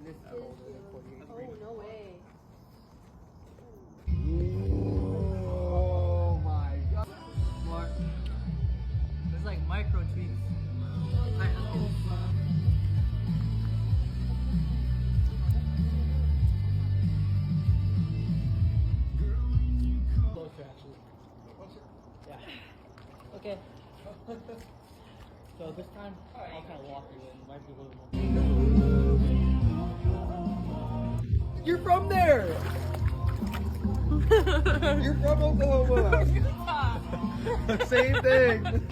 this is older than 48. Oh, no way. Oh my god. More. There's like micro tweaks. Closer, actually. Yeah. Okay. So this time, I'll kind of walk you in. Might be a little more. You're from there! You're from Oklahoma! Same thing!